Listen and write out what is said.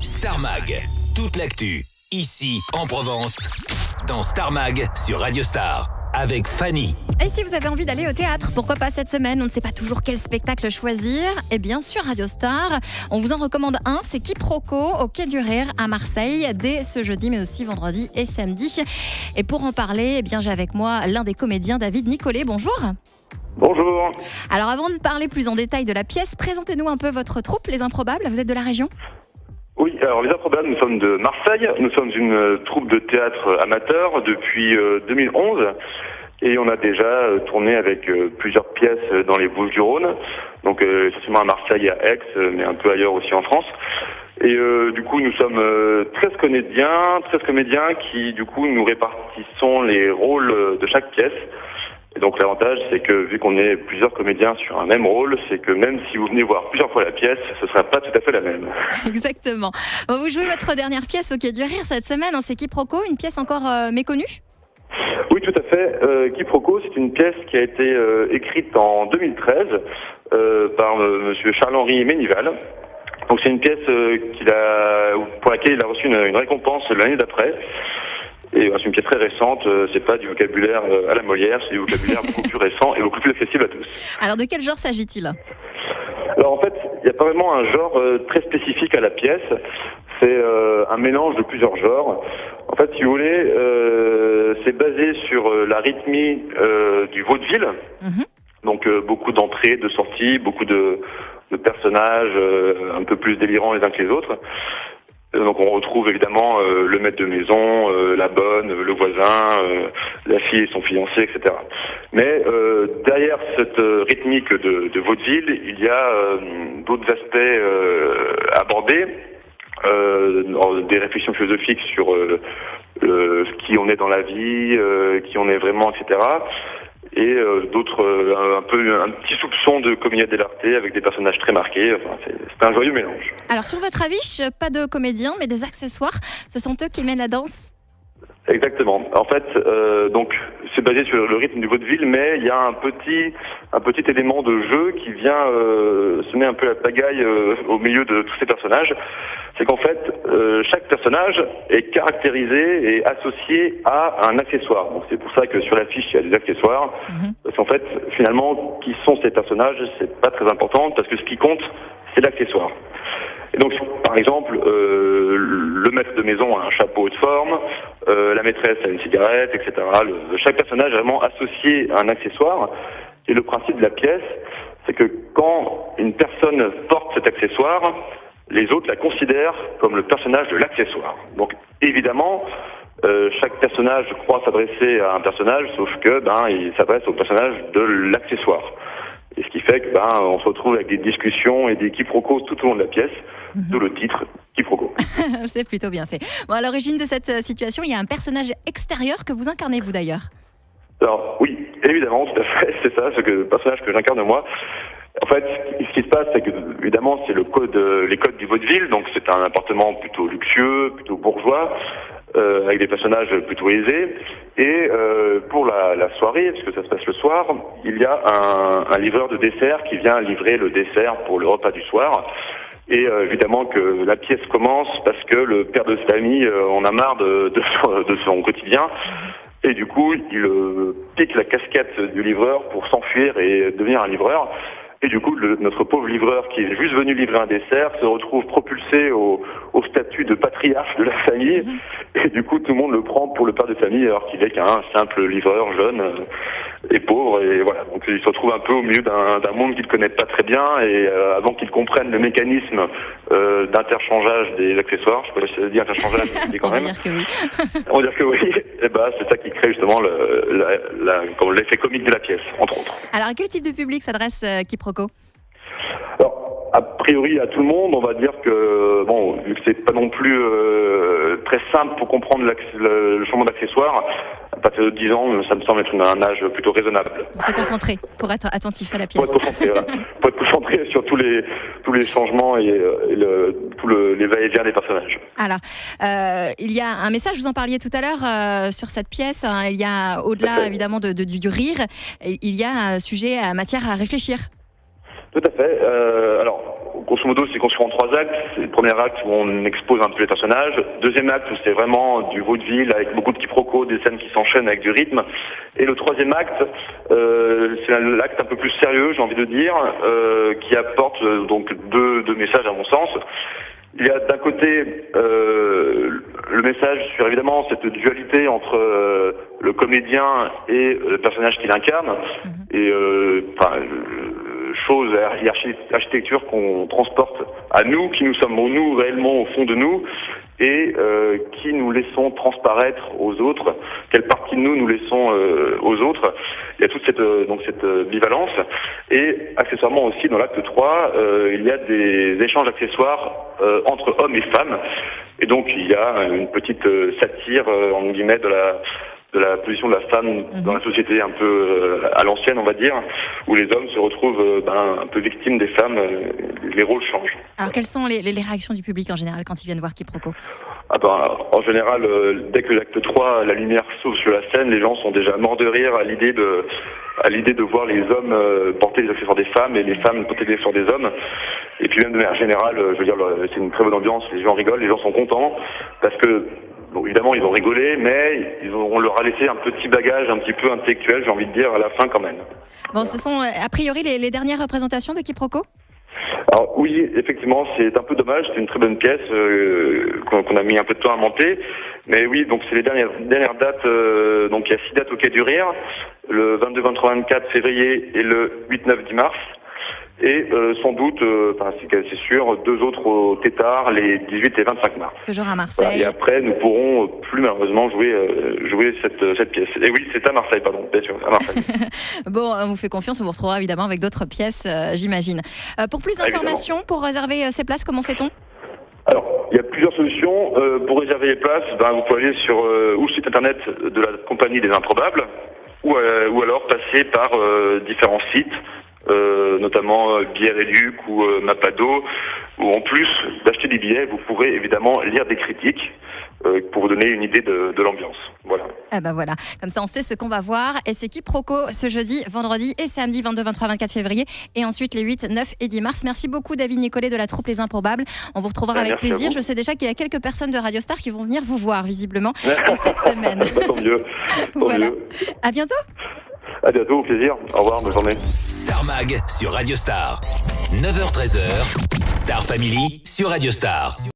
Star Mag, toute l'actu, ici en Provence, dans Star Mag sur Radio Star, avec Fanny. Et si vous avez envie d'aller au théâtre, pourquoi pas cette semaine? On ne sait pas toujours quel spectacle choisir. Et bien sûr, Radio Star, on vous en recommande un, c'est Quiproquo au Quai du Rire à Marseille, dès ce jeudi, mais aussi vendredi et samedi. Et pour en parler, j'ai avec moi l'un des comédiens, David Nicolet. Bonjour. Bonjour. Alors avant de parler plus en détail de la pièce, présentez-nous un peu votre troupe, Les Improbables. Vous êtes de la région ? Oui, alors Les Improbables, nous sommes de Marseille. Nous sommes une troupe de théâtre amateur depuis 2011. Et on a déjà tourné avec plusieurs pièces dans les Bouches-du-Rhône. Donc essentiellement à Marseille et à Aix, mais un peu ailleurs aussi en France. Et du coup, nous sommes 13 comédiens qui, du coup, nous répartissons les rôles de chaque pièce. Et donc l'avantage, c'est que vu qu'on est plusieurs comédiens sur un même rôle, c'est que même si vous venez voir plusieurs fois la pièce, ce ne sera pas tout à fait la même. Exactement. Vous jouez votre dernière pièce au Quai du Rire cette semaine, c'est Quiproquo, une pièce encore méconnue ? Oui, tout à fait. Quiproquo, c'est une pièce qui a été écrite en 2013 par monsieur Charles-Henri Ménival. Donc c'est une pièce pour laquelle il a reçu une récompense l'année d'après. Et c'est une pièce très récente, c'est pas du vocabulaire à la Molière, c'est du vocabulaire beaucoup plus récent et beaucoup plus accessible à tous. Alors de quel genre s'agit-il ? Alors en fait, il n'y a pas vraiment un genre très spécifique à la pièce, c'est un mélange de plusieurs genres. En fait, si vous voulez, c'est basé sur la rythmie du vaudeville, donc beaucoup d'entrées, de sorties, beaucoup de personnages un peu plus délirants les uns que les autres. Donc on retrouve évidemment le maître de maison, la bonne, le voisin, la fille et son fiancé, etc. Mais derrière cette rythmique de vaudeville, il y a d'autres aspects abordés, des réflexions philosophiques sur qui on est dans la vie, qui on est vraiment, etc. Et d'autres, un petit soupçon de comédie dell'arte avec des personnages très marqués. Enfin, c'est un joyeux mélange. Alors sur votre affiche, pas de comédiens, mais des accessoires. Ce sont eux qui mènent la danse ? Exactement. En fait, donc c'est basé sur le rythme du vaudeville, mais il y a un petit élément de jeu qui vient semer un peu la pagaille au milieu de tous ces personnages. C'est qu'en fait, chaque personnage est caractérisé et associé à un accessoire. Donc c'est pour ça que sur l'affiche il y a des accessoires. Parce qu'en fait, finalement, qui sont ces personnages, c'est pas très important parce que ce qui compte, c'est l'accessoire. Et donc, par exemple, le maître de maison a un chapeau de forme, la maîtresse a une cigarette, etc. Chaque personnage est vraiment associé à un accessoire. Et le principe de la pièce, c'est que quand une personne porte cet accessoire, les autres la considèrent comme le personnage de l'accessoire. Donc, évidemment, chaque personnage croit s'adresser à un personnage, sauf que il s'adresse au personnage de l'accessoire. Et ce qui fait que on se retrouve avec des discussions et des quiproquos tout au long de la pièce, d'où le titre Quiproquo. C'est plutôt bien fait. Bon, à l'origine de cette situation, il y a un personnage extérieur que vous incarnez, vous d'ailleurs. Alors oui, évidemment, tout à fait, c'est ça, le personnage que j'incarne moi. En fait, ce qui se passe, c'est que évidemment, c'est les codes du vaudeville, donc c'est un appartement plutôt luxueux, plutôt bourgeois, avec des personnages plutôt aisés. Et pour la soirée, parce que ça se passe le soir, il y a un livreur de dessert qui vient livrer le dessert pour le repas du soir. Et évidemment que la pièce commence parce que le père de famille en a marre de son quotidien. Et du coup, il pique la casquette du livreur pour s'enfuir et devenir un livreur. Et du coup, notre pauvre livreur qui est juste venu livrer un dessert se retrouve propulsé au statut de patriarche de la famille. Et du coup, tout le monde le prend pour le père de famille alors qu'il est qu'un simple livreur jeune et pauvre. Et voilà, donc il se retrouve un peu au milieu d'un monde qu'il ne connaît pas très bien. Et avant qu'il comprenne le mécanisme d'interchangeage des accessoires, je sais pas si ça se dit interchangeage, mais quand même. On va dire que oui. On va dire que oui. Et c'est ça qui crée justement l'effet comique de la pièce, entre autres. Alors, à quel type de public s'adresse Quiproquo ? Alors, a priori à tout le monde, on va dire que, vu que c'est pas non plus très simple pour comprendre le changement d'accessoires, à partir de 10 ans, ça me semble être un âge plutôt raisonnable. Pour se concentrer, pour être attentif à la pièce. Pour être concentré sur tous les changements et les va-et-vient des personnages. Alors, il y a un message, vous en parliez tout à l'heure sur cette pièce, il y a, au-delà évidemment du rire, il y a un sujet, matière à réfléchir. Tout à fait. Alors, grosso modo, c'est construit en 3 actes. C'est le premier acte où on expose un peu les personnages. Deuxième acte où c'est vraiment du vaudeville avec beaucoup de quiproquos, des scènes qui s'enchaînent avec du rythme. Et le troisième acte, c'est l'acte un peu plus sérieux, j'ai envie de dire, qui apporte donc deux messages à mon sens. Il y a d'un côté le message sur évidemment cette dualité entre le comédien et le personnage qu'il incarne, et chose architecture qu'on transporte à nous, qui nous sommes nous réellement au fond de nous, et qui nous laissons transparaître aux autres, quelle partie de nous laissons aux autres. Il y a toute cette bivalence, et accessoirement aussi dans l'acte 3, il y a des échanges accessoires entre hommes et femmes, et donc il y a une petite satire en guillemets de la position de la femme dans la société un peu à l'ancienne, on va dire, où les hommes se retrouvent un peu victimes des femmes, les rôles changent. Alors quelles sont les réactions du public en général quand ils viennent voir Quiproquo ? En général, dès que l'acte 3, la lumière s'ouvre sur la scène, les gens sont déjà morts de rire à l'idée de voir les hommes porter les accessoires des femmes et les femmes porter les accessoires des hommes. Et puis même de manière générale, je veux dire, c'est une très bonne ambiance, les gens rigolent, les gens sont contents, parce que bon, évidemment, ils ont rigolé, mais on leur a laissé un petit bagage un petit peu intellectuel, j'ai envie de dire, à la fin quand même. Bon, ce sont a priori les dernières représentations de Quiproquo ? Alors oui, effectivement, c'est un peu dommage, c'est une très bonne pièce qu'on a mis un peu de temps à monter. Mais oui, donc c'est les dernières dates, donc il y a 6 dates au Quai du Rire, le 22, 23, 24 février et le 8, 9, 10 mars. Et sans doute, c'est sûr, 2 autres au Tétard, les 18 et 25 mars. Toujours à Marseille. Voilà, et après, nous pourrons plus malheureusement jouer cette pièce. Et oui, c'est à Marseille, pardon, bien sûr, à Marseille. Bon, on vous fait confiance, on vous retrouvera évidemment avec d'autres pièces, j'imagine. Pour plus d'informations, pour réserver ces places, comment fait-on ? Alors, il y a plusieurs solutions. Pour réserver les places, vous pouvez aller sur ou le site internet de la Compagnie des Improbables, ou alors passer par différents sites, notamment Billets Réduc ou Mapado, où en plus d'acheter des billets, vous pourrez évidemment lire des critiques pour vous donner une idée de l'ambiance. Voilà. Ah bah voilà, comme ça on sait ce qu'on va voir. Et c'est Quiproquo ce jeudi, vendredi et samedi 22, 23, 24 février. Et ensuite les 8, 9 et 10 mars. Merci beaucoup David Nicolet de la troupe Les Improbables. On vous retrouvera avec plaisir. Je sais déjà qu'il y a quelques personnes de Radio Star qui vont venir vous voir visiblement cette semaine. Tant mieux. Voilà. À bientôt. À bientôt, au plaisir. Au revoir, bonne journée. Star Mag sur Radio Star. 9h-13h, Star Family sur Radio Star.